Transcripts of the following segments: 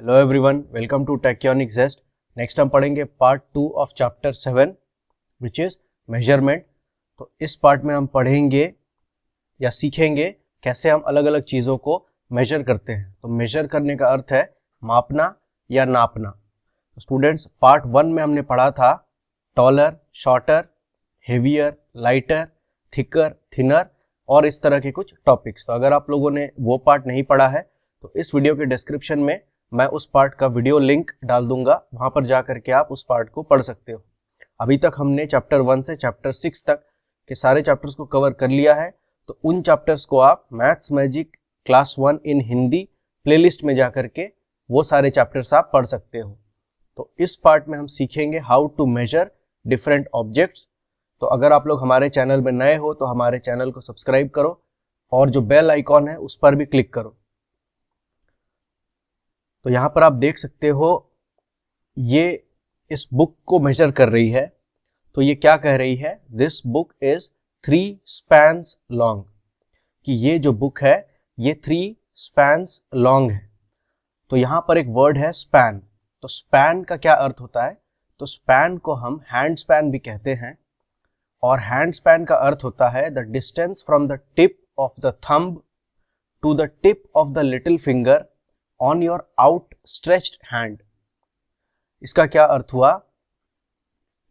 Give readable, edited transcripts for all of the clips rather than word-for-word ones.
Hello everyone, welcome to Tachyonic zest. Next हम पढ़ेंगे part 2 of chapter 7 which is measurement. तो इस part में हम पढ़ेंगे या सीखेंगे कैसे हम अलग अलग चीज़ों को मेजर करते हैं। तो मेजर करने का अर्थ है मापना या नापना। तो स्टूडेंट्स, पार्ट 1 में हमने पढ़ा था taller, shorter, heavier, lighter, thicker, thinner और इस तरह के कुछ टॉपिक्स। तो अगर आप लोगों ने वो पार्ट नहीं पढ़ा है तो इस वीडियो के डिस्क्रिप्शन में मैं उस पार्ट का वीडियो लिंक डाल दूंगा, वहां पर जाकर के आप उस पार्ट को पढ़ सकते हो। अभी तक हमने चैप्टर 1 से चैप्टर 6 तक के सारे चैप्टर्स को कवर कर लिया है। तो उन चैप्टर्स को आप मैथ्स मैजिक क्लास 1 इन हिंदी प्लेलिस्ट में जाकर के वो सारे चैप्टर्स आप पढ़ सकते हो। तो इस पार्ट में हम सीखेंगे how to measure different objects. तो अगर आप लोग हमारे चैनल में नए हो तो हमारे चैनल को सब्सक्राइब करो और जो बेल आइकॉन है उस पर भी क्लिक करो। तो यहाँ पर आप देख सकते हो ये इस बुक को मेजर कर रही है। तो ये क्या कह रही है, this book is 3 spans long, कि ये जो बुक है ये 3 स्पैन्स लॉन्ग है। तो यहाँ पर एक वर्ड है स्पैन। तो स्पैन का क्या अर्थ होता है, तो स्पैन को हम हैंड स्पैन भी कहते हैं। और हैंड स्पैन का अर्थ होता है the distance from the tip of the thumb to the tip of the little finger on your outstretched hand. इसका क्या अर्थ हुआ,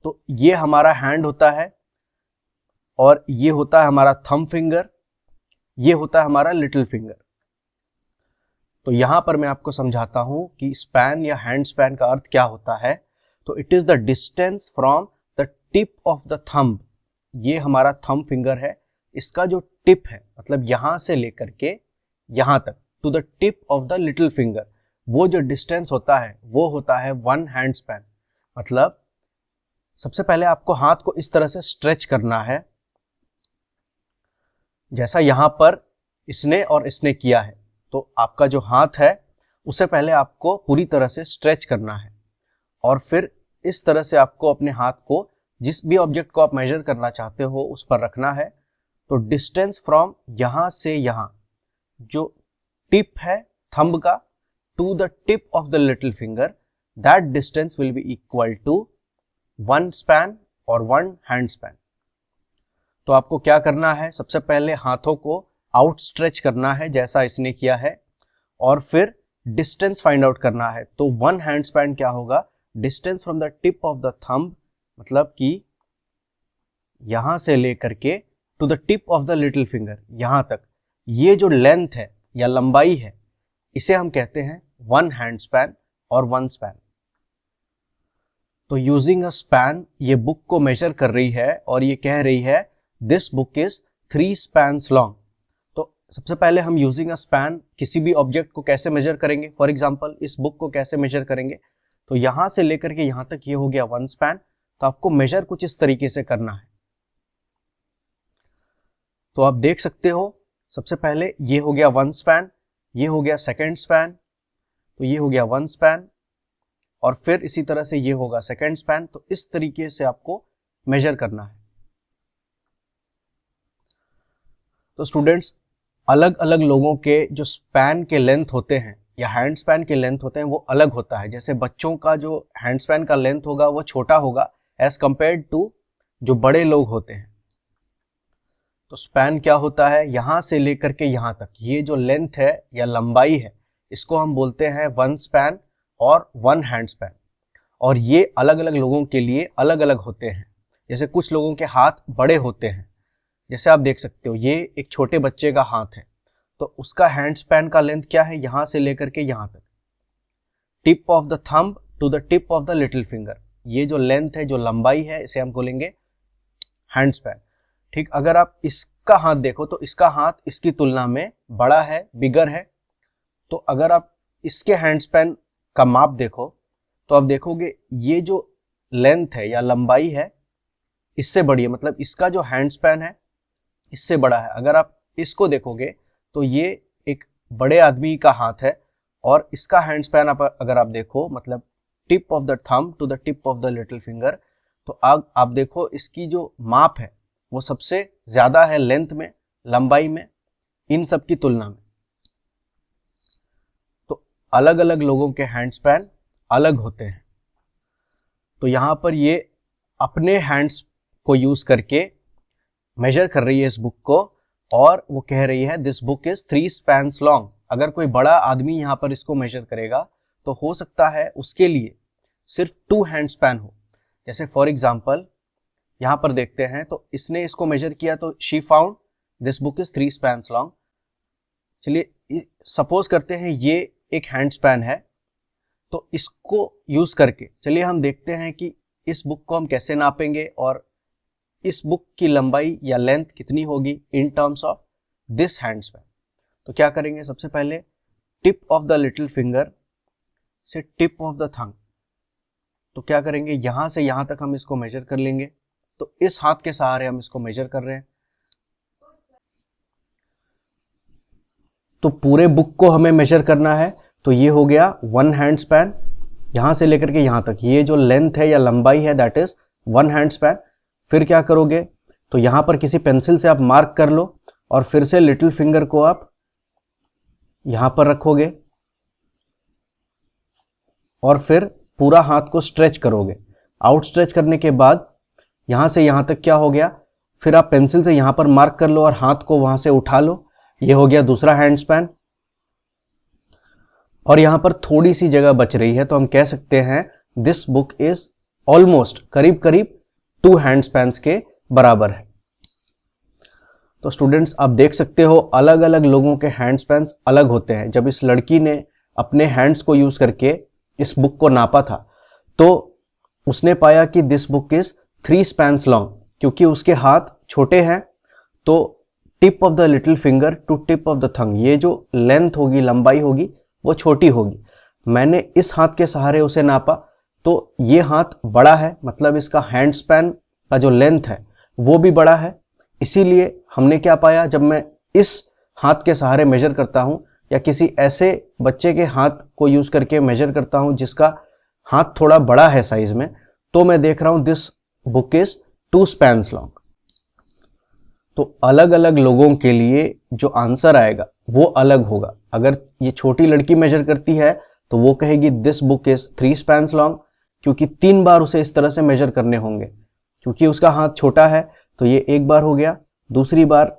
तो ये हमारा हैंड होता है और ये होता है हमारा थंब फिंगर, ये होता है हमारा लिटिल फिंगर। तो यहां पर मैं आपको समझाता हूं कि स्पैन या हैंड स्पैन का अर्थ क्या होता है। तो it is the distance from the tip of the thumb, ये हमारा थंब फिंगर है, इसका जो टिप है मतलब यहां से लेकर के यहां तक to the tip of the little finger, वो जो डिस्टेंस होता है वो होता है 1 हैंड स्पैन। मतलब सबसे पहले आपको हाथ को इस तरह से स्ट्रेच करना है, जैसा यहां पर इसने और इसने किया है। तो आपका जो हाथ है उसे पहले आपको पूरी तरह से स्ट्रेच करना है और फिर इस तरह से आपको अपने हाथ को जिस भी ऑब्जेक्ट को आप मेजर करना चाहते हो उस पर रखना है। तो डिस्टेंस फ्रॉम यहां से यहां, जो टिप है थंब का, to the tip of the little finger, that distance will be equal to 1 span और 1 हैंड स्पैन। तो आपको क्या करना है, सबसे पहले हाथों को आउट स्ट्रेच करना है जैसा इसने किया है और फिर डिस्टेंस फाइंड आउट करना है। तो 1 हैंड स्पैन क्या होगा, distance from the tip of the thumb, मतलब कि यहां से लेकर के to the tip of the little finger यहां तक, ये जो लेंथ है या लंबाई है इसे हम कहते हैं 1 हैंड स्पैन और 1 स्पैन। तो यूजिंग अ स्पैन ये बुक को मेजर कर रही है और ये कह रही है this book is 3 spans long. तो सबसे पहले हम यूजिंग अ स्पैन किसी भी ऑब्जेक्ट को कैसे मेजर करेंगे, फॉर एग्जांपल इस बुक को कैसे मेजर करेंगे। तो यहां से लेकर के यहां तक ये हो गया 1 स्पैन। तो आपको मेजर कुछ इस तरीके से करना है। तो आप देख सकते हो सबसे पहले ये हो गया 1 स्पैन, ये हो गया सेकेंड स्पैन, तो ये हो गया 1 स्पैन और फिर इसी तरह से ये होगा सेकेंड स्पैन। तो इस तरीके से आपको मेजर करना है। तो स्टूडेंट्स, अलग अलग लोगों के जो स्पैन के लेंथ होते हैं या हैंड स्पैन के लेंथ होते हैं वो अलग होता है। जैसे बच्चों का जो हैंड स्पैन का लेंथ होगा वो छोटा होगा एज कंपेयर्ड टू जो बड़े लोग होते हैं। तो स्पैन क्या होता है, यहां से लेकर के यहां तक, ये जो लेंथ है या लंबाई है इसको हम बोलते हैं 1 स्पैन और 1 हैंड स्पैन। और ये अलग अलग लोगों के लिए अलग अलग होते हैं। जैसे कुछ लोगों के हाथ बड़े होते हैं, जैसे आप देख सकते हो ये एक छोटे बच्चे का हाथ है, तो उसका हैंड स्पैन का लेंथ क्या है, यहां से लेकर के यहां तक, tip of the thumb to the tip of the little finger, ये जो लेंथ है जो लंबाई है इसे हम बोलेंगे हैंड स्पैन। ठीक, अगर आप इसका हाथ देखो तो इसका हाथ इसकी तुलना में बड़ा है, बिगर है। तो अगर आप इसके हैंड स्पैन का माप देखो तो आप देखोगे ये जो लेंथ है या लंबाई है इससे बड़ी है, मतलब इसका जो हैंड स्पैन है इससे बड़ा है। अगर आप इसको देखोगे तो ये एक बड़े आदमी का हाथ है और इसका हैंड स्पैन अगर आप देखो मतलब tip of the thumb to the tip of the little finger, तो आप देखो इसकी जो माप है वो सबसे ज्यादा है लेंथ में, लंबाई में, इन सब की तुलना में। तो अलग अलग लोगों के हैंड स्पैन अलग होते हैं। तो यहाँ पर ये अपने हैंड्स को यूज करके मेजर कर रही है इस बुक को, और वो कह रही है this book is 3 spans long. अगर कोई बड़ा आदमी यहाँ पर इसको मेजर करेगा तो हो सकता है उसके लिए सिर्फ 2 हैंड स्पैन हो। जैसे फॉर एग्जाम्पल यहाँ पर देखते हैं, तो इसने इसको मेजर किया तो she found this book is 3 spans long. चलिए सपोज करते हैं ये एक हैंड स्पैन है, तो इसको यूज करके चलिए हम देखते हैं कि इस बुक को हम कैसे नापेंगे और इस बुक की लंबाई या लेंथ कितनी होगी इन terms of this hand span. तो क्या करेंगे, सबसे पहले tip of the little finger से टिप ऑफ द थंब, तो क्या करेंगे यहां से यहां तक हम इसको मेजर कर लेंगे। तो इस हाथ के सहारे हम इसको मेजर कर रहे हैं, तो पूरे बुक को हमें मेजर करना है। तो ये हो गया 1 हैंड स्पैन, यहां से लेकर के यहां तक ये जो लेंथ है या लंबाई है दैट इज 1 हैंड स्पैन। फिर क्या करोगे, तो यहां पर किसी पेंसिल से आप मार्क कर लो और फिर से लिटिल फिंगर को आप यहां पर रखोगे और फिर पूरा हाथ को स्ट्रेच करोगे। आउट स्ट्रेच करने के बाद यहां से यहां तक क्या हो गया, फिर आप पेंसिल से यहां पर मार्क कर लो और हाथ को वहां से उठा लो। ये हो गया दूसरा हैंड स्पैन। और यहां पर थोड़ी सी जगह बच रही है, तो हम कह सकते हैं दिस बुक इज ऑलमोस्ट करीब करीब 2 हैंड स्पैन्स के बराबर है। तो स्टूडेंट्स आप देख सकते हो अलग अलग लोगों के हैंड स्पैन्स अलग होते हैं। जब इस लड़की ने अपने हैंड्स को यूज करके इस बुक को नापा था तो उसने पाया कि this book is 3 spans long, क्योंकि उसके हाथ छोटे हैं। तो tip of the little finger to tip of the thumb, ये जो लेंथ होगी, लंबाई होगी, वो छोटी होगी। मैंने इस हाथ के सहारे उसे नापा तो ये हाथ बड़ा है, मतलब इसका हैंड स्पैन का जो लेंथ है वो भी बड़ा है। इसीलिए हमने क्या पाया, जब मैं इस हाथ के सहारे मेजर करता हूं या किसी ऐसे बच्चे के हाथ को यूज करके मेजर करता हूं जिसका हाथ थोड़ा बड़ा है साइज में, तो मैं देख रहा हूं this book is 2 spans long. तो अलग अलग लोगों के लिए जो आंसर आएगा वो अलग होगा। अगर ये छोटी लड़की मेजर करती है तो वो कहेगी this book is 3 spans long, क्योंकि 3 बार उसे इस तरह से मेजर करने होंगे। क्योंकि उसका हाथ छोटा है तो ये एक बार हो गया, दूसरी बार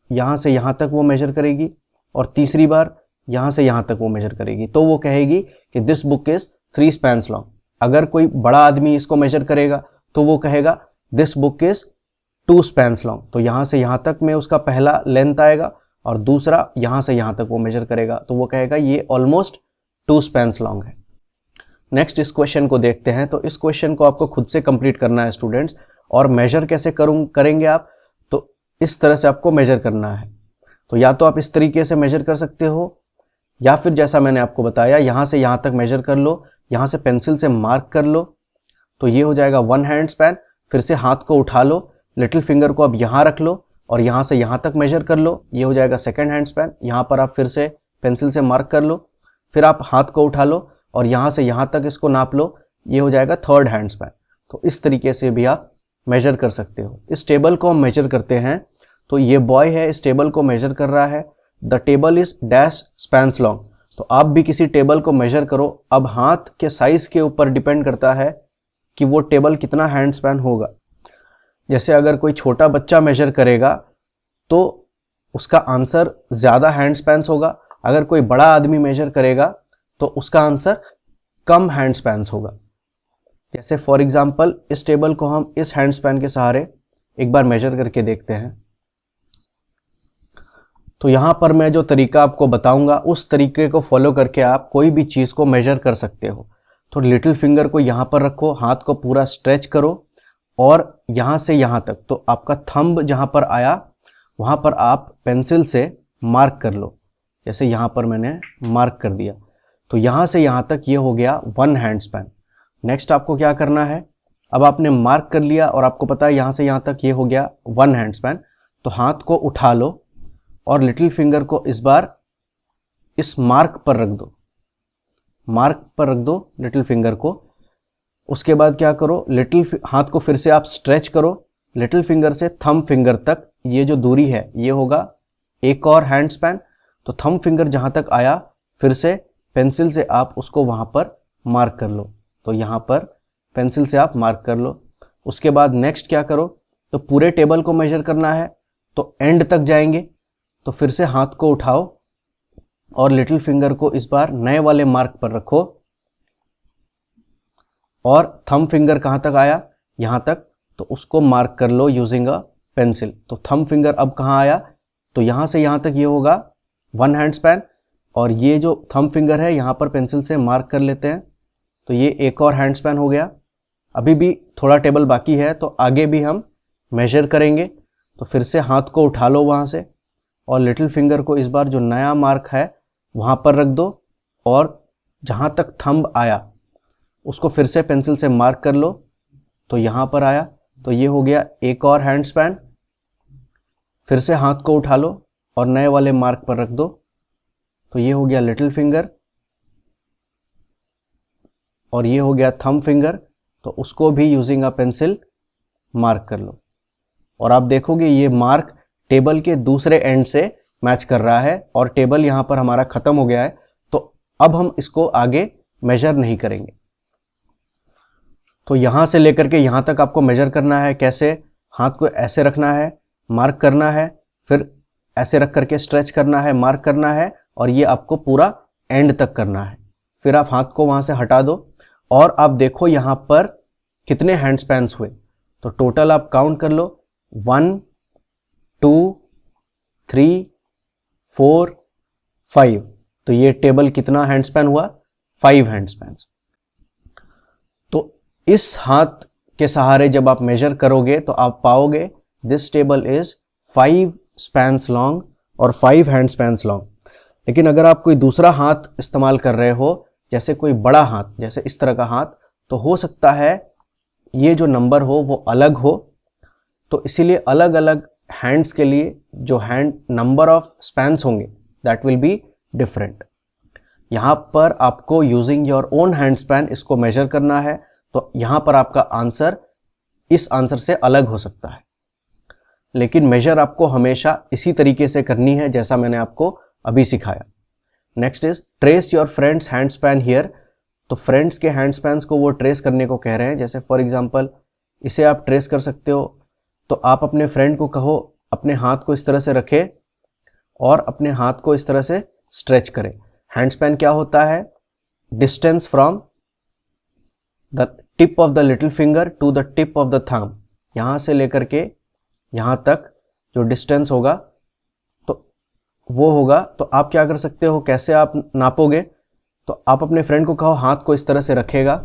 यहां से यहां तक वो मेजर करेगी और तीसरी बार यहां से यहां तक वो मेजर करेगी, तो वो कहेगी कि this book is 3 spans long. अगर कोई बड़ा आदमी इसको मेजर करेगा तो वो कहेगा this book is 2 spans long. तो यहां से यहां तक में उसका पहला लेंथ आएगा और दूसरा यहां से यहां तक वो मेजर करेगा, तो वो कहेगा ये ऑलमोस्ट 2 स्पैन्स लॉन्ग है। नेक्स्ट इस क्वेश्चन को देखते हैं। तो इस क्वेश्चन को आपको खुद से कंप्लीट करना है स्टूडेंट्स। और मेजर कैसे करेंगे आप, तो इस तरह से आपको मेजर करना है। तो या तो आप इस तरीके से मेजर कर सकते हो, या फिर जैसा मैंने आपको बताया यहां से यहां तक मेजर कर लो, यहां से पेंसिल से मार्क कर लो, तो ये हो जाएगा 1 हैंड स्पैन। फिर से हाथ को उठा लो, लिटिल फिंगर को अब यहां रख लो और यहां से यहां तक मेजर कर लो, ये हो जाएगा 2nd हैंड स्पैन। यहां पर आप फिर से पेंसिल से मार्क कर लो, फिर आप हाथ को उठा लो और यहां से यहां तक इसको नाप लो, ये हो जाएगा 3rd हैंड स्पैन। तो इस तरीके से भी आप मेजर कर सकते हो। इस टेबल को हम मेजर करते हैं, तो ये बॉय है, इस टेबल को मेजर कर रहा है। The table is dash spans long. तो आप भी किसी टेबल को मेजर करो। अब हाथ के साइज के ऊपर डिपेंड करता है कि वो टेबल कितना हैंड स्पैन होगा। जैसे अगर कोई छोटा बच्चा मेजर करेगा तो उसका आंसर ज्यादा हैंड स्पैन्स होगा। अगर कोई बड़ा आदमी मेजर करेगा तो उसका आंसर कम हैंड स्पैन्स होगा। जैसे फॉर एग्जाम्पल इस टेबल को हम इस हैंड स्पैन के सहारे एक बार मेजर करके देखते हैं। तो यहां पर मैं जो तरीका आपको बताऊंगा उस तरीके को फॉलो करके आप कोई भी चीज को मेजर कर सकते हो। तो लिटिल फिंगर को यहां पर रखो, हाथ को पूरा स्ट्रेच करो और यहां से यहां तक, तो आपका थंब जहां पर आया वहां पर आप पेंसिल से मार्क कर लो। जैसे यहां पर मैंने मार्क कर दिया, तो यहां से यहां तक ये हो गया 1 हैंड स्पैन। नेक्स्ट आपको क्या करना है, अब आपने मार्क कर लिया और आपको पता है यहां से यहां तक ये हो गया 1 हैंड स्पैन। तो हाथ को उठा लो और लिटिल फिंगर को इस बार इस मार्क पर रख दो, मार्क पर रख दो लिटिल फिंगर को। उसके बाद क्या करो, हाथ को फिर से आप स्ट्रेच करो, लिटिल फिंगर से थंब फिंगर तक ये जो दूरी है ये होगा एक और हैंड स्पैन। तो थंब फिंगर जहां तक आया फिर से पेंसिल से आप उसको वहाँ पर मार्क कर लो। तो यहाँ पर पेंसिल से आप मार्क कर लो। उसके बाद नेक्स्ट क्या करो, तो पूरे टेबल को मेजर करना है, तो एंड तक जाएंगे। तो फिर से हाथ को उठाओ और लिटिल फिंगर को इस बार नए वाले मार्क पर रखो, और थंब फिंगर कहाँ तक आया, यहाँ तक, तो उसको मार्क कर लो यूजिंग अ पेंसिल। तो थंब फिंगर अब कहाँ आया, तो यहाँ से यहाँ तक ये होगा 1 हैंड स्पैन, और ये जो थंब फिंगर है यहाँ पर पेंसिल से मार्क कर लेते हैं, तो ये एक और हैंड स्पैन हो गया। अभी भी थोड़ा टेबल बाकी है, तो आगे भी हम मेजर करेंगे। तो फिर से हाथ को उठा लो वहाँ से, और लिटिल फिंगर को इस बार जो नया मार्क है वहाँ पर रख दो, और जहाँ तक थंब आया उसको फिर से पेंसिल से मार्क कर लो। तो यहाँ पर आया, तो ये हो गया एक और हैंड स्पैन। फिर से हाथ को उठा लो और नए वाले मार्क पर रख दो, तो ये हो गया लिटिल फिंगर, और ये हो गया थंब फिंगर। तो उसको भी यूजिंग अ पेंसिल मार्क कर लो, और आप देखोगे ये मार्क टेबल के दूसरे एंड से मैच कर रहा है, और टेबल यहाँ पर हमारा खत्म हो गया है। तो अब हम इसको आगे मेजर नहीं करेंगे। तो यहाँ से लेकर के यहाँ तक आपको मेजर करना है। कैसे, हाथ को ऐसे रखना है, मार्क करना है, फिर ऐसे रख करके स्ट्रेच करना है, मार्क करना है, और ये आपको पूरा एंड तक करना है। फिर आप हाथ को वहाँ से हटा दो, और आप देखो यहाँ पर कितने हैंड स्पैन्स हुए। तो टोटल आप काउंट कर लो, 1 2 3 4 5। तो ये टेबल कितना हैंड स्पैन हुआ, 5 हैंड स्पैन्स। तो इस हाथ के सहारे जब आप मेजर करोगे तो आप पाओगे this table is 5 spans long और 5 हैंड स्पैन्स लॉन्ग। लेकिन अगर आप कोई दूसरा हाथ इस्तेमाल कर रहे हो, जैसे कोई बड़ा हाथ, जैसे इस तरह का हाथ, तो हो सकता है ये जो नंबर हो वो अलग हो। तो इसीलिए अलग अलग हैंड्स के लिए जो हैंड नंबर ऑफ स्पैन्स होंगे दैट विल बी डिफरेंट। यहाँ पर आपको using your own hand span इसको मेजर करना है। तो यहाँ पर आपका आंसर इस आंसर से अलग हो सकता है, लेकिन मेजर आपको हमेशा इसी तरीके से करनी है जैसा मैंने आपको अभी सिखाया। Next is trace your friends hand span here. तो फ्रेंड्स के हैंड स्पैन्स को वो ट्रेस करने को कह रहे हैं। जैसे फॉर एग्जांपल इसे आप ट्रेस कर सकते हो। तो आप अपने फ्रेंड को कहो अपने हाथ को इस तरह से रखे और अपने हाथ को इस तरह से स्ट्रेच करें। हैंड स्पैन क्या होता है, distance from the tip of the little finger to the tip of the thumb, यहाँ से लेकर के यहाँ तक जो डिस्टेंस होगा तो वो होगा। तो आप क्या कर सकते हो, कैसे आप नापोगे, तो आप अपने फ्रेंड को कहो हाथ को इस तरह से रखेगा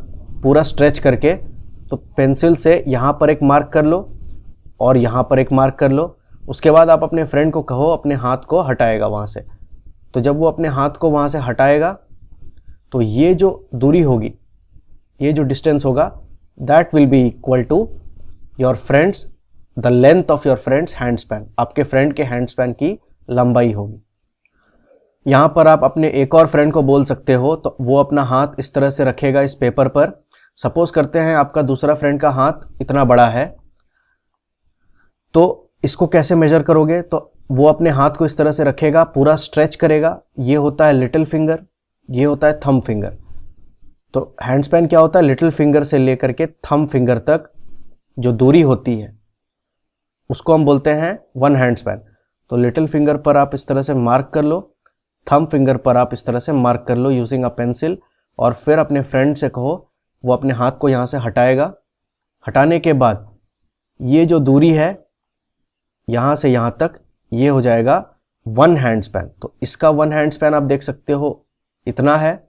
पूरा स्ट्रेच करके, तो पेंसिल से यहाँ पर एक मार्क कर लो और यहाँ पर एक मार्क कर लो। उसके बाद आप अपने फ्रेंड को कहो अपने हाथ को हटाएगा वहाँ से। तो जब वो अपने हाथ को वहाँ से हटाएगा तो ये जो दूरी होगी, ये जो डिस्टेंस होगा, that will be equal to your friends the length of your friends hand span. आपके फ्रेंड के हैंड स्पैन की लंबाई होगी। यहाँ पर आप अपने एक और फ्रेंड को बोल सकते हो, तो वो अपना हाथ इस तरह से रखेगा इस पेपर पर। सपोज करते हैं आपका दूसरा फ्रेंड का हाथ इतना बड़ा है, तो इसको कैसे मेजर करोगे, तो वो अपने हाथ को इस तरह से रखेगा, पूरा स्ट्रेच करेगा। ये होता है लिटिल फिंगर, ये होता है थंब फिंगर। तो हैंड स्पैन क्या होता है, लिटिल फिंगर से लेकर के थंब फिंगर तक जो दूरी होती है उसको हम बोलते हैं 1 हैंड स्पैन। तो लिटिल फिंगर पर आप इस तरह से मार्क कर लो, थंब फिंगर पर आप इस तरह से मार्क कर लो यूजिंग अ पेंसिल, और फिर अपने फ्रेंड से कहो वो अपने हाथ को यहाँ से हटाएगा। हटाने के बाद ये जो दूरी है यहाँ से यहाँ तक, ये हो जाएगा 1 हैंड स्पैन। तो इसका 1 हैंड स्पैन आप देख सकते हो इतना है,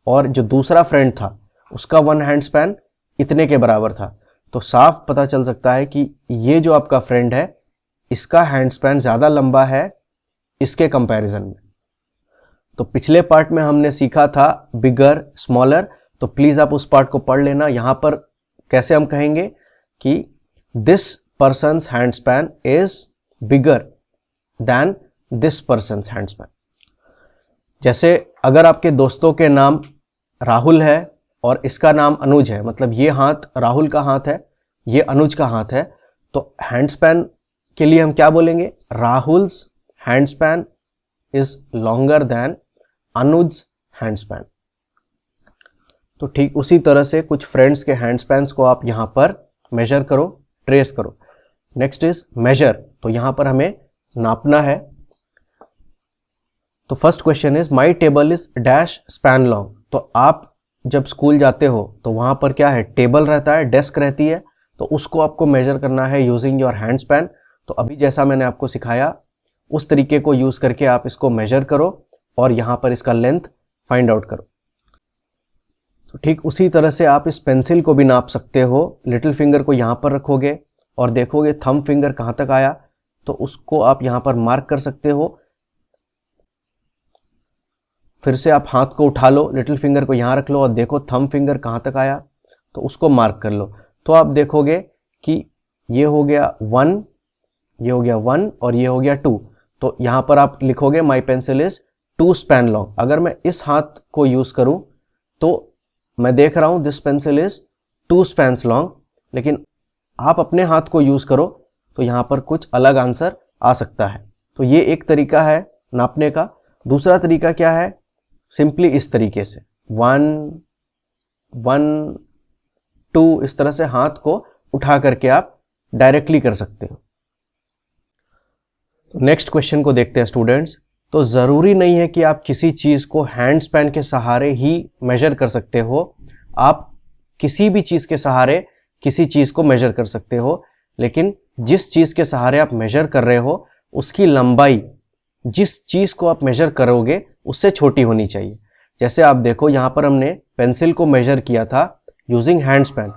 और जो दूसरा फ्रेंड था उसका 1 हैंड स्पैन इतने के बराबर था। तो साफ पता चल सकता है कि ये जो आपका फ्रेंड है इसका हैंड स्पैन ज़्यादा लंबा है इसके कंपैरिजन में। तो पिछले पार्ट में हमने सीखा था बिगर स्मॉलर, तो प्लीज़ आप उस पार्ट को पढ़ लेना। यहाँ पर कैसे हम कहेंगे कि this persons hand span is bigger than this persons hand span. जैसे अगर आपके दोस्तों के नाम राहुल है और इसका नाम अनुज है, मतलब ये हाथ राहुल का हाथ है, ये अनुज का हाथ है, तो हैंड स्पैन के लिए हम क्या बोलेंगे, Rahul's hand span is longer than Anuj hand span. तो ठीक उसी तरह से कुछ फ्रेंड्स के हैंड स्पैन्स को आप यहाँ पर मेजर करो, ट्रेस करो। नेक्स्ट इज मेजर, तो यहाँ पर हमें नापना है। तो first question is my table is dash span long. तो आप जब स्कूल जाते हो तो वहाँ पर क्या है, टेबल रहता है, डेस्क रहती है, तो उसको आपको मेजर करना है यूजिंग योर हैंड स्पैन। तो अभी जैसा मैंने आपको सिखाया उस तरीके को यूज करके आप इसको मेजर करो और यहाँ पर इसका लेंथ फाइंड आउट करो। तो ठीक उसी तरह से आप इस पेंसिल को भी नाप सकते हो। लिटिल फिंगर को यहाँ पर रखोगे और देखोगे थंब फिंगर कहाँ तक आया, तो उसको आप यहाँ पर मार्क कर सकते हो। फिर से आप हाथ को उठा लो, लिटिल फिंगर को यहाँ रख लो और देखो थंब फिंगर कहाँ तक आया, तो उसको मार्क कर लो। तो आप देखोगे कि ये हो गया 1, ये हो गया 1 और ये हो गया 2। तो यहाँ पर आप लिखोगे माई पेंसिल इज 2 स्पैन लॉन्ग। अगर मैं इस हाथ को यूज करूं तो मैं देख रहा हूं this pencil is 2 spans long, लेकिन आप अपने हाथ को यूज करो तो यहाँ पर कुछ अलग आंसर आ सकता है। तो ये एक तरीका है नापने का। दूसरा तरीका क्या है, सिंपली इस तरीके से 1 1 2 इस तरह से हाथ को उठा करके आप डायरेक्टली कर सकते हो। तो नेक्स्ट क्वेश्चन को देखते हैं स्टूडेंट्स। तो ज़रूरी नहीं है कि आप किसी चीज़ को हैंड स्पैन के सहारे ही मेजर कर सकते हो, आप किसी भी चीज़ के सहारे किसी चीज़ को मेजर कर सकते हो, लेकिन जिस चीज़ के सहारे आप मेजर कर रहे हो उसकी लंबाई जिस चीज़ को आप मेजर करोगे उससे छोटी होनी चाहिए। जैसे आप देखो यहाँ पर हमने पेंसिल को मेजर किया था यूजिंग हैंड स्पैन,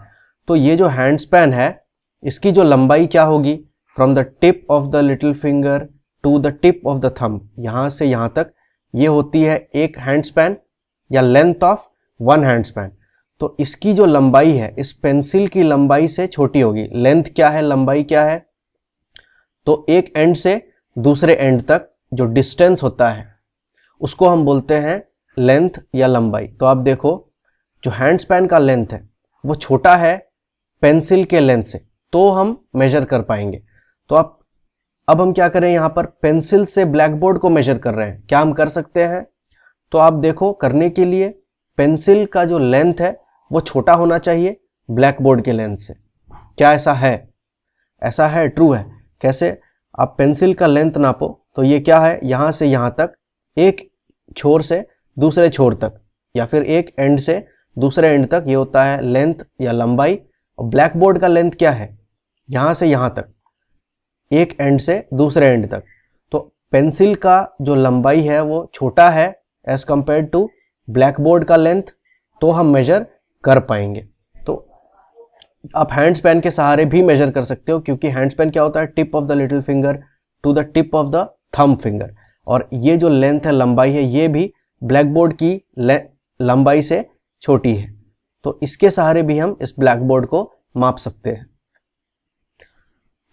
तो ये जो हैंड स्पैन है इसकी जो लंबाई क्या होगी, from the tip of the little finger to the tip of the thumb, यहाँ से यहाँ तक ये होती है एक हैंड स्पैन या लेंथ ऑफ 1 हैंड स्पैन। तो इसकी जो लंबाई है इस पेंसिल की लंबाई से छोटी होगी। लेंथ क्या है, लंबाई क्या है, तो एक एंड से दूसरे एंड तक जो डिस्टेंस होता है उसको हम बोलते हैं लेंथ या लंबाई। तो आप देखो जो हैंड स्पैन का लेंथ है वो छोटा है पेंसिल के लेंथ से, तो हम मेजर कर पाएंगे। तो अब हम क्या करें, यहाँ पर पेंसिल से ब्लैक बोर्ड को मेजर कर रहे हैं, क्या हम कर सकते हैं। तो आप देखो करने के लिए पेंसिल का जो लेंथ है वो छोटा होना चाहिए ब्लैक बोर्ड के लेंथ से। क्या ऐसा है? ऐसा है, ट्रू है। कैसे? आप पेंसिल का लेंथ नापो तो ये क्या है, यहाँ से यहाँ तक, एक छोर से दूसरे छोर तक या फिर एक एंड से दूसरे एंड तक, ये होता है लेंथ या लंबाई। और ब्लैक बोर्ड का लेंथ क्या है, यहाँ से यहाँ तक, एक एंड से दूसरे एंड तक। तो पेंसिल का जो लंबाई है वो छोटा है as compare to black board का लेंथ, तो हम मेजर कर पाएंगे। तो आप हैंड स्पैन के सहारे भी मेजर कर सकते हो, क्योंकि हैंड स्पैन क्या होता है, tip of the little finger to the tip of the thumb finger, और ये जो लेंथ है, लंबाई है, ये भी ब्लैक बोर्ड की लंबाई से छोटी है। तो इसके सहारे भी हम इस ब्लैक बोर्ड को माप सकते हैं।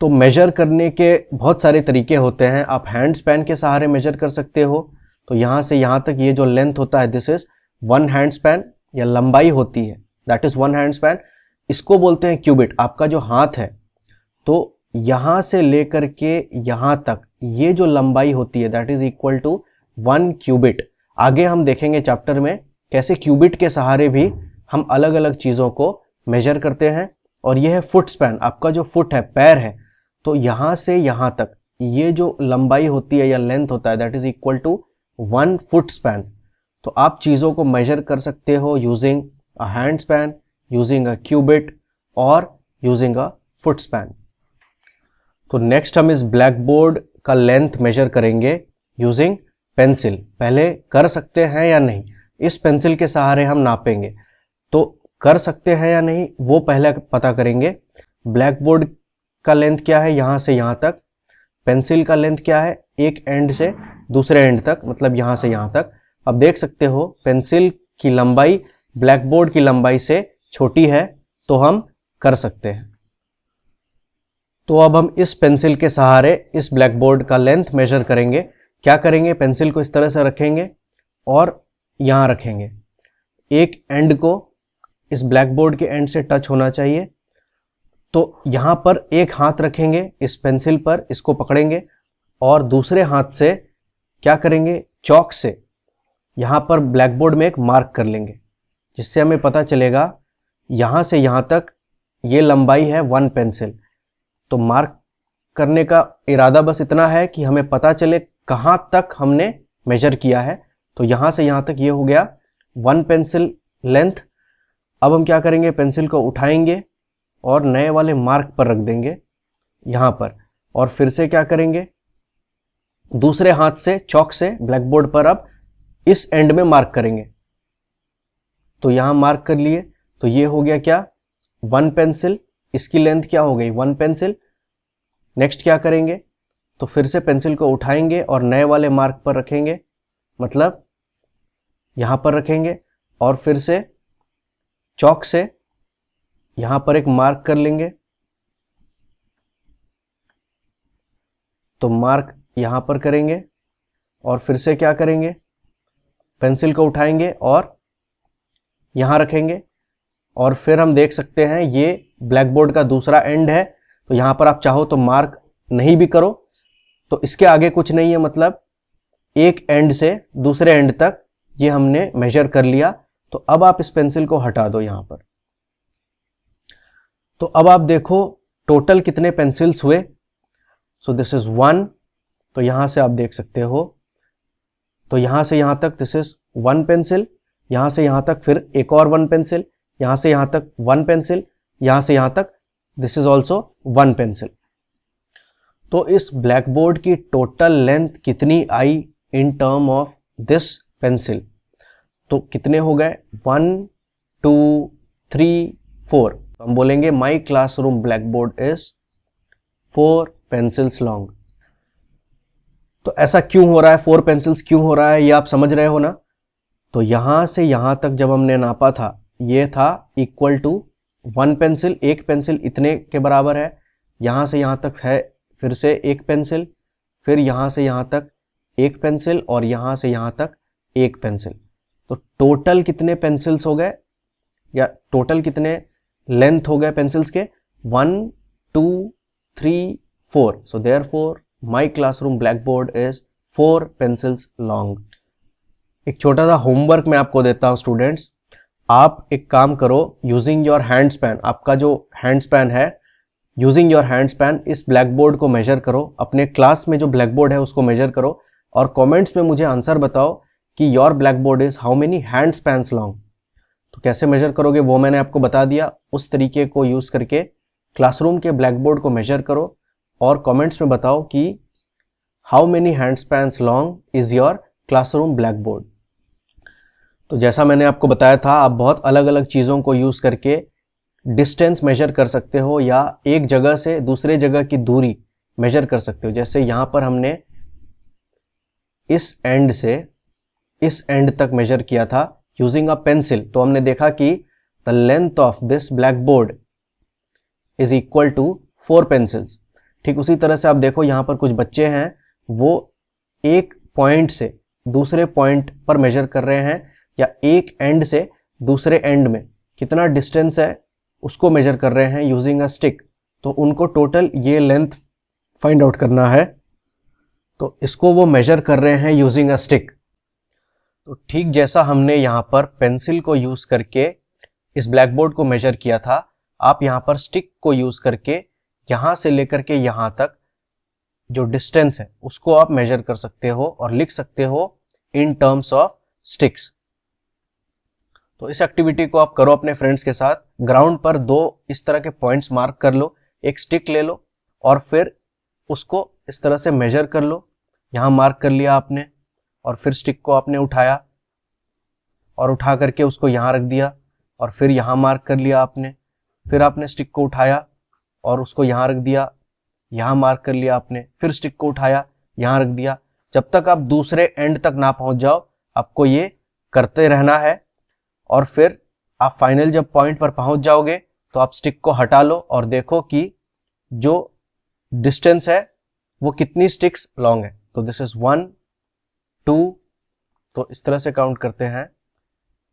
तो मेजर करने के बहुत सारे तरीके होते हैं। आप हैंड स्पैन के सहारे मेजर कर सकते हो, तो यहाँ से यहाँ तक ये जो लेंथ होता है दिस इज 1 हैंड स्पैन, या लंबाई होती है दैट इज 1 हैंड स्पैन। इसको बोलते हैं क्यूबिट। आपका जो हाथ है तो यहाँ से लेकर के यहाँ तक ये जो लंबाई होती है that is equal to 1 cubit. आगे हम देखेंगे चैप्टर में कैसे क्यूबिट के सहारे भी हम अलग अलग चीज़ों को मेजर करते हैं। और यह है फुट स्पैन। आपका जो फुट है, पैर है, तो यहाँ से यहाँ तक ये जो लंबाई होती है या लेंथ होता है that is equal to 1 foot span. तो आप चीज़ों को मेजर कर सकते हो using a hand span, using a cubit और यूजिंग अ फुट स्पैन। तो नेक्स्ट हम इस ब्लैक बोर्ड का लेंथ मेजर करेंगे यूजिंग पेंसिल। पहले कर सकते हैं या नहीं, इस पेंसिल के सहारे हम नापेंगे। तो कर सकते हैं या नहीं वो पहले पता करेंगे। ब्लैक बोर्ड का लेंथ क्या है, यहाँ से यहाँ तक। पेंसिल का लेंथ क्या है, एक एंड से दूसरे एंड तक, मतलब यहाँ से यहाँ तक। अब देख सकते हो पेंसिल की लंबाई ब्लैक बोर्ड की लंबाई से छोटी है, तो हम कर सकते हैं। तो अब हम इस पेंसिल के सहारे इस ब्लैक बोर्ड का लेंथ मेजर करेंगे। क्या करेंगे, पेंसिल को इस तरह से रखेंगे और यहाँ रखेंगे। एक एंड को इस ब्लैक बोर्ड के एंड से टच होना चाहिए। तो यहाँ पर एक हाथ रखेंगे इस पेंसिल पर, इसको पकड़ेंगे और दूसरे हाथ से क्या करेंगे, चौक से यहाँ पर ब्लैक बोर्ड में एक मार्क कर लेंगे, जिससे हमें पता चलेगा यहाँ से यहाँ तक ये लंबाई है 1 पेंसिल। तो मार्क करने का इरादा बस इतना है कि हमें पता चले कहाँ तक हमने मेजर किया है। तो यहाँ से यहाँ तक ये हो गया 1 पेंसिल लेंथ। अब हम क्या करेंगे, पेंसिल को उठाएंगे और नए वाले मार्क पर रख देंगे यहाँ पर, और फिर से क्या करेंगे, दूसरे हाथ से चॉक से ब्लैक बोर्ड पर अब इस एंड में मार्क करेंगे। तो यहाँ मार्क कर लिए, तो ये हो गया क्या, 1 पेंसिल। इसकी लेंथ क्या हो गई, 1 पेंसिल। नेक्स्ट क्या करेंगे, तो फिर से पेंसिल को उठाएंगे और नए वाले मार्क पर रखेंगे, मतलब यहाँ पर रखेंगे, और फिर से चॉक से यहाँ पर एक मार्क कर लेंगे। तो मार्क यहाँ पर करेंगे और फिर से क्या करेंगे, पेंसिल को उठाएंगे और यहाँ रखेंगे। और फिर हम देख सकते हैं ये ब्लैक बोर्ड का दूसरा एंड है। तो यहाँ पर आप चाहो तो मार्क नहीं भी करो, तो इसके आगे कुछ नहीं है, मतलब एक एंड से दूसरे एंड तक ये हमने मेजर कर लिया। तो अब आप इस पेंसिल को हटा दो यहाँ पर। तो अब आप देखो टोटल कितने पेंसिल्स हुए। सो दिस इज 1। तो यहाँ से आप देख सकते हो, तो यहाँ से यहाँ तक दिस इज 1 पेंसिल, यहाँ से यहाँ तक फिर एक और 1 पेंसिल, यहाँ से यहाँ तक 1 पेंसिल, यहाँ से यहाँ तक दिस इज ऑल्सो 1 पेंसिल। तो इस ब्लैक बोर्ड की टोटल लेंथ कितनी आई in term of this pencil, तो कितने हो गए, 1 2 3 4। तो हम बोलेंगे माई classroom black board is 4 pencils long. तो ऐसा क्यों हो रहा है, 4 पेंसिल्स क्यों हो रहा है, ये आप समझ रहे हो ना। तो यहां से यहां तक जब हमने नापा था, ये था इक्वल टू 1 पेंसिल, एक पेंसिल इतने के बराबर है। यहां से यहां तक है फिर से एक पेंसिल, फिर यहां से यहां तक एक पेंसिल, और यहां से यहां तक एक पेंसिल। तो टोटल कितने पेंसिल्स हो गए, या टोटल कितने लेंथ हो गए पेंसिल्स के, 1 2 3 4। So therefore my classroom black board is 4 pencils long. एक छोटा सा होमवर्क मैं आपको देता हूं स्टूडेंट्स। आप एक काम करो, यूजिंग योर हैंड स्पैन, आपका जो हैंड स्पैन है, यूजिंग योर हैंड स्पैन इस ब्लैक बोर्ड को मेजर करो, अपने क्लास में जो ब्लैक बोर्ड है उसको मेजर करो, और कमेंट्स में मुझे आंसर बताओ कि your black board is how many hand spans long. तो कैसे मेजर करोगे वो मैंने आपको बता दिया। उस तरीके को यूज करके क्लासरूम के ब्लैक बोर्ड को मेजर करो और कमेंट्स में बताओ कि how many hand spans long is your classroom black board. तो जैसा मैंने आपको बताया था, आप बहुत अलग अलग चीज़ों को यूज़ करके डिस्टेंस मेजर कर सकते हो, या एक जगह से दूसरे जगह की दूरी मेजर कर सकते हो। जैसे यहाँ पर हमने इस एंड से इस एंड तक मेजर किया था यूजिंग अ पेंसिल, तो हमने देखा कि the length of this black board is equal to 4 pencils. ठीक उसी तरह से आप देखो यहाँ पर कुछ बच्चे हैं, वो एक पॉइंट से दूसरे पॉइंट पर मेजर कर रहे हैं, या एक एंड से दूसरे एंड में कितना डिस्टेंस है उसको मेजर कर रहे हैं यूजिंग अ स्टिक। तो उनको टोटल ये लेंथ फाइंड आउट करना है, तो इसको वो मेजर कर रहे हैं यूजिंग अ स्टिक। तो ठीक जैसा हमने यहाँ पर पेंसिल को यूज करके इस ब्लैक बोर्ड को मेजर किया था, आप यहाँ पर स्टिक को यूज करके यहाँ से लेकर के यहाँ तक जो डिस्टेंस है उसको आप मेजर कर सकते हो और लिख सकते हो इन टर्म्स ऑफ स्टिक्स। तो इस एक्टिविटी को आप करो अपने फ्रेंड्स के साथ। ग्राउंड पर 2 इस तरह के पॉइंट्स मार्क कर लो, एक स्टिक ले लो और फिर उसको इस तरह से मेजर कर लो। यहाँ मार्क कर लिया आपने, और फिर स्टिक को आपने उठाया और उठा करके उसको यहाँ रख दिया, और फिर यहाँ मार्क कर लिया आपने, फिर आपने स्टिक को उठाया और उसको यहाँ रख दिया, यहाँ मार्क कर लिया आपने, फिर स्टिक को उठाया, यहाँ रख दिया। जब तक आप दूसरे एंड तक ना पहुंच जाओ आपको ये करते रहना है, और फिर आप फाइनल जब पॉइंट पर पहुंच जाओगे तो आप स्टिक को हटा लो और देखो कि जो डिस्टेंस है वो कितनी स्टिक्स लॉन्ग है। तो दिस इज 1 2, तो इस तरह से काउंट करते हैं,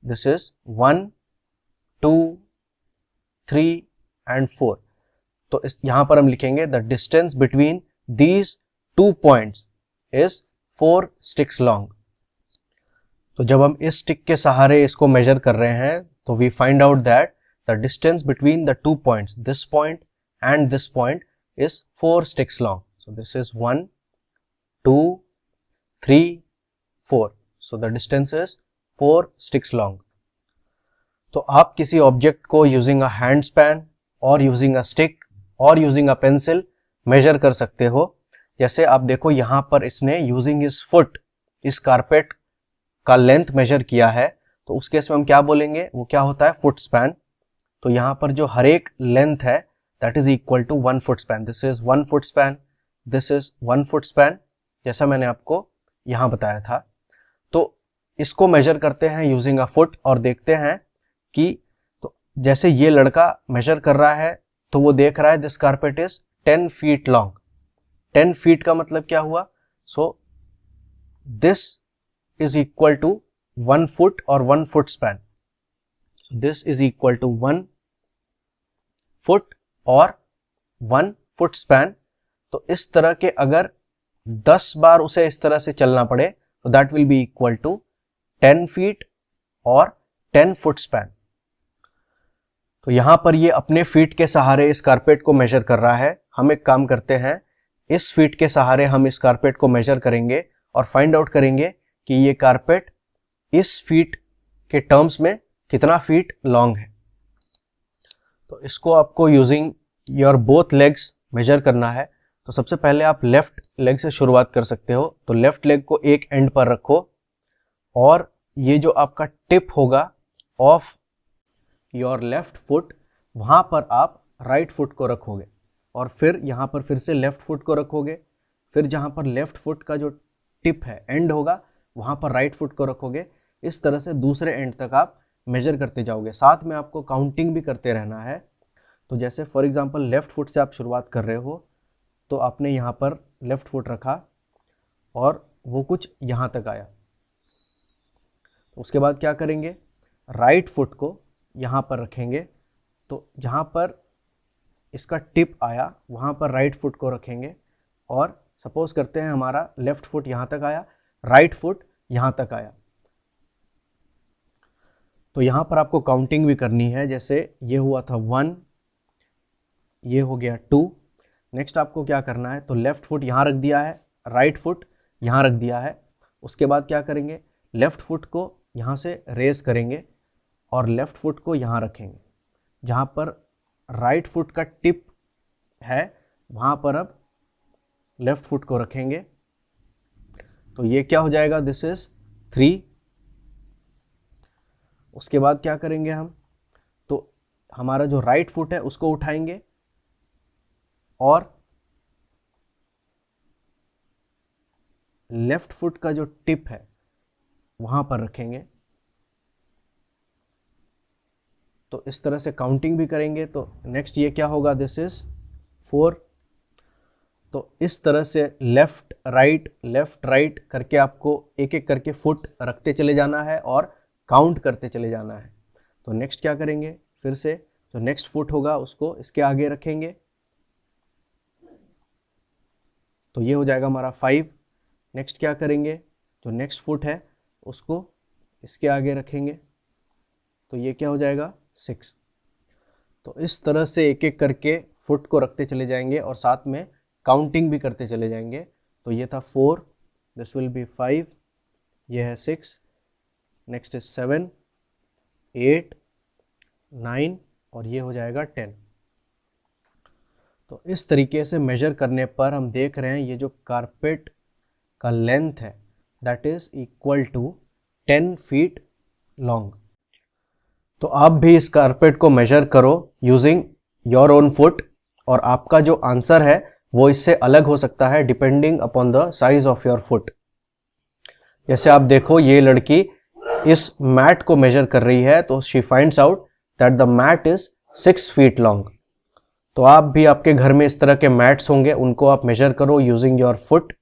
दिस इज 1 2 3 एंड 4। तो इस यहां पर हम लिखेंगे the distance between these 2 points is 4 sticks long. तो जब हम इस स्टिक के सहारे इसको मेजर कर रहे हैं तो we find out that the distance between the 2 points, this point and this point is 4 sticks long. So this is 1, 2, 3, 4. So the distance is 4 sticks long. तो आप किसी ऑब्जेक्ट को यूजिंग अ हैंड स्पैन और using a stick और using a pencil major कर सकते हो। जैसे आप देखो यहाँ पर इसने यूजिंग हिज फुट इस कारपेट का लेंथ मेजर किया है, तो उस केस में हम क्या बोलेंगे, वो क्या होता है, फुट स्पैन। तो यहाँ पर जो हर एक लेंथ है that is equal to 1 foot span. This is 1 foot span, this is 1 foot span, जैसा मैंने आपको यहाँ बताया था। तो इसको मेजर करते हैं यूजिंग अ फुट और देखते हैं कि तो जैसे ये लड़का मेजर कर रहा है तो वो देख रहा है this carpet is 10 feet long. 10 feet का मतलब क्या हुआ, so this is equal to 1 foot और 1 foot span. This is equal to 1 foot और 1 foot span. तो इस तरह के अगर 10 बार उसे इस तरह से चलना पड़े तो that will be equal to 10 feet और 10 foot span. तो यहां पर ये अपने फीट के सहारे इस कारपेट को मेजर कर रहा है। हम एक काम करते हैं, इस फीट के सहारे हम इस कारपेट को मेजर करेंगे और फाइंड आउट करेंगे कि ये कारपेट इस फीट के टर्म्स में कितना फीट लॉन्ग है। तो इसको आपको using your both legs measure करना है। तो सबसे पहले आप लेफ्ट लेग से शुरुआत कर सकते हो। तो लेफ्ट लेग को एक एंड पर रखो और ये जो आपका टिप होगा ऑफ योर लेफ्ट फुट, वहां पर आप राइट फुट को रखोगे और फिर यहाँ पर फिर से लेफ्ट फुट को रखोगे। फिर जहाँ पर लेफ्ट फुट का जो टिप है, एंड होगा, वहाँ पर राइट फुट को रखोगे। इस तरह से दूसरे एंड तक आप मेजर करते जाओगे। साथ में आपको काउंटिंग भी करते रहना है। तो जैसे फॉर एग्जांपल लेफ्ट फुट से आप शुरुआत कर रहे हो तो आपने यहाँ पर लेफ्ट फुट रखा और वो कुछ यहाँ तक आया। उसके बाद क्या करेंगे, राइट फुट को यहाँ पर रखेंगे। तो जहाँ पर इसका टिप आया वहाँ पर राइट फुट को रखेंगे और सपोज करते हैं हमारा लेफ्ट फुट यहाँ तक आया, राइट फुट यहाँ तक आया। तो यहाँ पर आपको काउंटिंग भी करनी है। जैसे ये हुआ था 1, ये हो गया 2। नेक्स्ट आपको क्या करना है, तो लेफ्ट फुट यहाँ रख दिया है, राइट फुट यहाँ रख दिया है। उसके बाद क्या करेंगे, लेफ्ट फुट को यहाँ से रेज करेंगे और लेफ्ट फुट को यहाँ रखेंगे। जहाँ पर राइट फुट का टिप है वहाँ पर अब लेफ्ट फुट को रखेंगे। तो ये क्या हो जाएगा, दिस इज 3। उसके बाद क्या करेंगे हम, तो हमारा जो राइट फुट है उसको उठाएंगे और लेफ्ट फुट का जो टिप है वहां पर रखेंगे। तो इस तरह से काउंटिंग भी करेंगे। तो नेक्स्ट ये क्या होगा, दिस इज 4। तो इस तरह से लेफ्ट राइट करके आपको एक एक करके फुट रखते चले जाना है और काउंट करते चले जाना है। तो नेक्स्ट क्या करेंगे, फिर से जो नेक्स्ट फुट होगा उसको इसके आगे रखेंगे। तो ये हो जाएगा हमारा 5। नेक्स्ट क्या करेंगे, जो नेक्स्ट फुट है उसको इसके आगे रखेंगे। तो ये क्या हो जाएगा, 6। तो इस तरह से एक एक करके फुट को रखते चले जाएंगे और साथ में काउंटिंग भी करते चले जाएंगे। तो ये था 4, दिस विल बी 5, ये है 6, नेक्स्ट इज 7, 8, 9 और ये हो जाएगा 10। तो इस तरीके से मेजर करने पर हम देख रहे हैं ये जो कारपेट का लेंथ है that is equal to 10 feet long. तो आप भी इस कारपेट को मेजर करो यूजिंग योर ओन फुट और आपका जो आंसर है वो इससे अलग हो सकता है depending upon the size of your foot. जैसे आप देखो ये लड़की इस मैट को मेजर कर रही है तो she finds out that the mat is 6 feet long. तो आप भी आपके घर में इस तरह के मैट्स होंगे, उनको आप मेजर करो यूजिंग योर फुट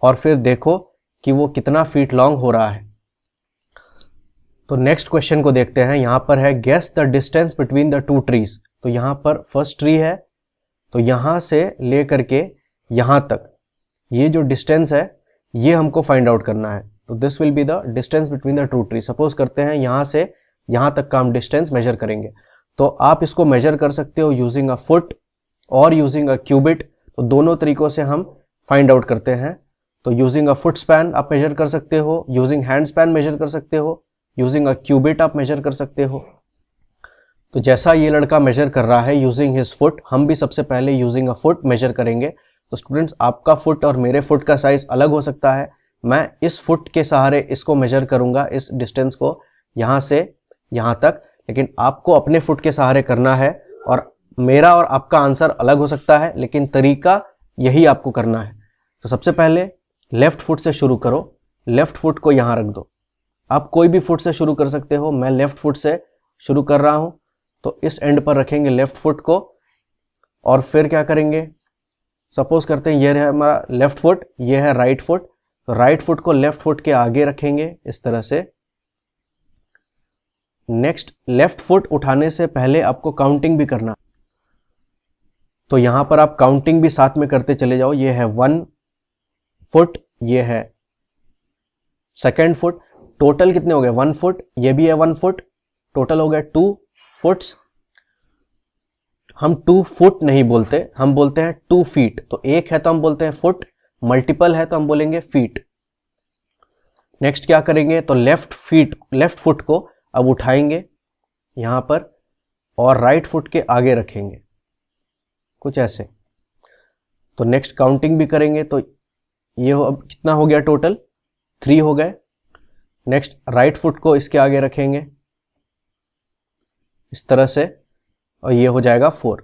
और फिर देखो कि वो कितना फीट लॉन्ग हो रहा है। तो नेक्स्ट क्वेश्चन को देखते हैं। यहाँ पर है guess the distance between the 2 trees। तो यहाँ पर फर्स्ट ट्री है, तो यहाँ से ले करके यहाँ तक ये जो डिस्टेंस है ये हमको फाइंड आउट करना है। तो this will be the distance between the two tree. Suppose करते हैं यहाँ से यहाँ तक का हम डिस्टेंस मेजर करेंगे, तो आप इसको मेजर कर सकते हो यूजिंग अ फुट और यूजिंग अ क्यूबिट। तो दोनों तरीकों से हम फाइंड आउट करते हैं। तो यूजिंग अ फुट स्पैन आप मेजर कर सकते हो, यूजिंग हैंड स्पैन मेजर कर सकते हो, यूजिंग अ क्यूबिट आप मेजर कर सकते हो। तो जैसा ये लड़का मेजर कर रहा है यूजिंग हिज फुट, हम भी सबसे पहले यूजिंग अ फुट मेजर करेंगे। तो स्टूडेंट्स, आपका फुट और मेरे फुट का साइज अलग हो सकता है। मैं इस फुट के सहारे इसको मेजर करूंगा, इस डिस्टेंस को यहाँ से यहाँ तक, लेकिन आपको अपने फुट के सहारे करना है। और मेरा और आपका आंसर अलग हो सकता है, लेकिन तरीका यही आपको करना है। तो सबसे पहले लेफ्ट फुट से शुरू करो, लेफ्ट फुट को यहाँ रख दो। आप कोई भी फुट से शुरू कर सकते हो, मैं लेफ्ट फुट से शुरू कर रहा हूँ। तो इस एंड पर रखेंगे लेफ्ट फुट को, और फिर क्या करेंगे, सपोज करते हैं ये है हमारा लेफ्ट फुट, ये है राइट फुट। तो राइट फुट को लेफ्ट फुट के आगे रखेंगे इस तरह से। नेक्स्ट, लेफ्ट फुट उठाने से पहले आपको काउंटिंग भी करना, तो यहां पर आप काउंटिंग भी साथ में करते चले जाओ। ये है 1 फुट, ये है सेकेंड फुट, टोटल कितने हो गए 1 फुट, ये भी है 1 फुट, टोटल हो गए 2 फुट्स। हम 2 फुट नहीं बोलते, हम बोलते हैं 2 फीट। तो एक है तो हम बोलते हैं फुट, मल्टीपल है तो हम बोलेंगे फीट। नेक्स्ट क्या करेंगे, तो लेफ्ट फुट को अब उठाएंगे यहां पर और राइट फुट के आगे रखेंगे, कुछ ऐसे। तो नेक्स्ट काउंटिंग भी करेंगे, तो ये अब कितना हो गया, टोटल 3 हो गए। नेक्स्ट राइट फुट को इसके आगे रखेंगे इस तरह से, और ये हो जाएगा 4।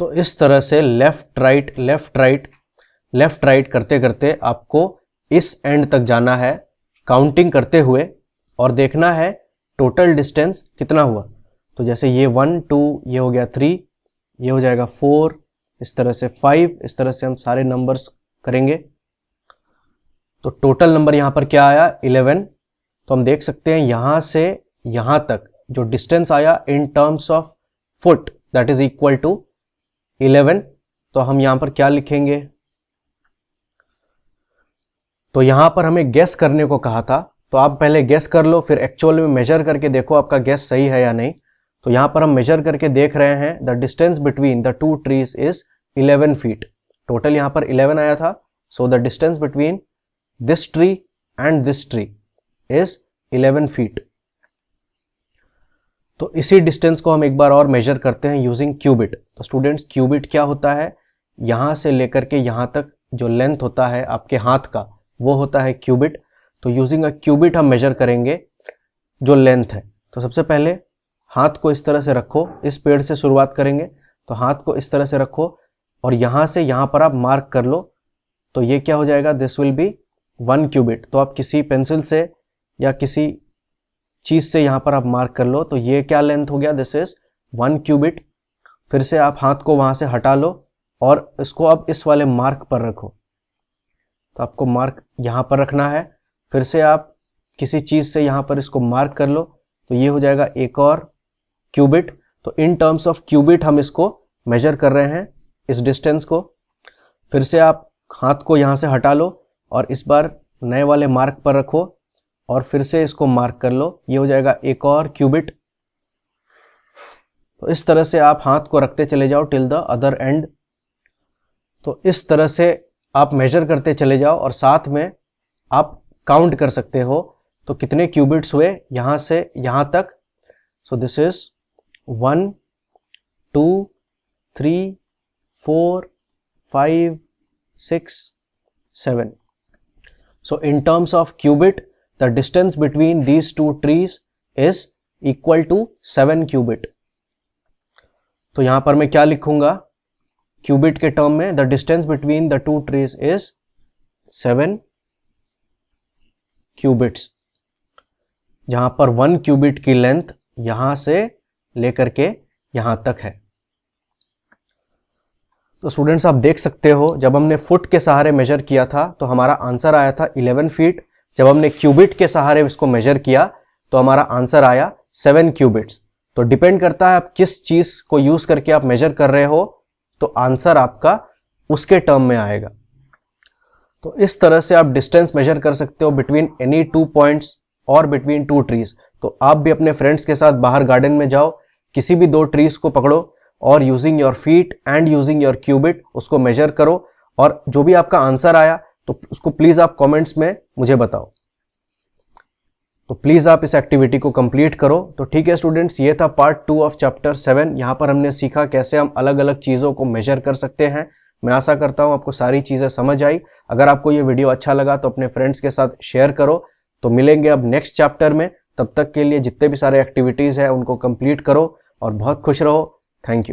तो इस तरह से left right left right left right करते करते आपको इस एंड तक जाना है, काउंटिंग करते हुए, और देखना है टोटल डिस्टेंस कितना हुआ। तो जैसे ये 1 2, ये हो गया 3, ये हो जाएगा 4, इस तरह से 5, इस तरह से हम सारे नंबर्स करेंगे। तो टोटल नंबर यहाँ पर क्या आया, 11। तो हम देख सकते हैं यहाँ से यहाँ तक जो डिस्टेंस आया in terms of foot, that is equal to 11। तो हम यहाँ पर क्या लिखेंगे, तो यहाँ पर हमें गेस करने को कहा था, तो आप पहले गेस कर लो, फिर एक्चुअल में मेजर करके देखो आपका गेस सही है या नहीं। तो यहाँ पर हम मेजर करके देख रहे हैं, the distance between the 2 trees is 11 feet. Total यहाँ पर 11 आया था। So the distance between this tree and this tree is 11 feet. तो इसी डिस्टेंस को हम एक बार और मेजर करते हैं यूजिंग क्यूबिट। तो स्टूडेंट्स, क्यूबिट क्या होता है, यहाँ से लेकर के यहाँ तक जो लेंथ होता है आपके हाथ का, वो होता है क्यूबिट। तो यूजिंग अ क्यूबिट हम मेजर करेंगे जो लेंथ है। तो सबसे पहले हाथ को इस तरह से रखो, इस पेड़ से शुरुआत करेंगे। तो हाथ को इस तरह से रखो और यहाँ से यहाँ पर आप मार्क कर लो। तो ये क्या हो जाएगा, दिस विल बी 1 क्यूबिट। तो आप किसी पेंसिल से या किसी चीज़ से यहाँ पर आप मार्क कर लो। तो ये क्या लेंथ हो गया, दिस इज 1 क्यूबिट। फिर से आप हाथ को वहाँ से हटा लो और इसको अब इस वाले मार्क पर रखो। तो आपको मार्क यहाँ पर रखना है। फिर से आप किसी चीज़ से यहाँ पर इसको मार्क कर लो। तो ये हो जाएगा एक और क्यूबिट। तो इन टर्म्स ऑफ क्यूबिट हम इसको मेजर कर रहे हैं, इस डिस्टेंस को। फिर से आप हाथ को यहाँ से हटा लो और इस बार नए वाले मार्क पर रखो और फिर से इसको मार्क कर लो। ये हो जाएगा एक और क्यूबिट। तो इस तरह से आप हाथ को रखते चले जाओ टिल द अदर एंड। तो इस तरह से आप मेजर करते चले जाओ और साथ में आप काउंट कर सकते हो तो कितने क्यूबिट्स हुए यहाँ से यहाँ तक। सो this is 1 2 3 4 5 6 7। So in terms of cubit, the distance between these two trees is equal to 7 cubit. तो यहां पर मैं क्या लिखूंगा, क्यूबिट के टर्म में, the distance between the two trees is 7 qubits, जहां पर 1 क्यूबिट की लेंथ यहां से लेकर के यहां तक है। तो स्टूडेंट्स, आप देख सकते हो जब हमने फुट के सहारे मेजर किया था तो हमारा आंसर आया था 11 फीट। जब हमने क्यूबिट के सहारे इसको मेजर किया तो हमारा आंसर आया 7 क्यूबिट्स। तो डिपेंड करता है आप किस चीज को यूज करके आप मेजर कर रहे हो, तो आंसर आपका उसके टर्म में आएगा। तो इस तरह से आप डिस्टेंस मेजर कर सकते हो बिटवीन एनी 2 पॉइंट्स और बिटवीन 2 ट्रीज। तो आप भी अपने फ्रेंड्स के साथ बाहर गार्डन में जाओ, किसी भी 2 ट्रीज को पकड़ो और using your feet and using your cubit उसको मेजर करो, और जो भी आपका आंसर आया तो उसको प्लीज आप कमेंट्स में मुझे बताओ। तो प्लीज आप इस एक्टिविटी को कंप्लीट करो। तो ठीक है स्टूडेंट्स, ये था पार्ट 2 ऑफ चैप्टर 7। यहाँ पर हमने सीखा कैसे हम अलग अलग चीज़ों को मेजर कर सकते हैं। मैं आशा करता हूँ आपको सारी चीज़ें समझ आई। अगर आपको ये वीडियो अच्छा लगा तो अपने फ्रेंड्स के साथ शेयर करो। तो मिलेंगे अब नेक्स्ट चैप्टर में। तब तक के लिए जितने भी सारे एक्टिविटीज़ हैं उनको कंप्लीट करो और बहुत खुश रहो। Thank you.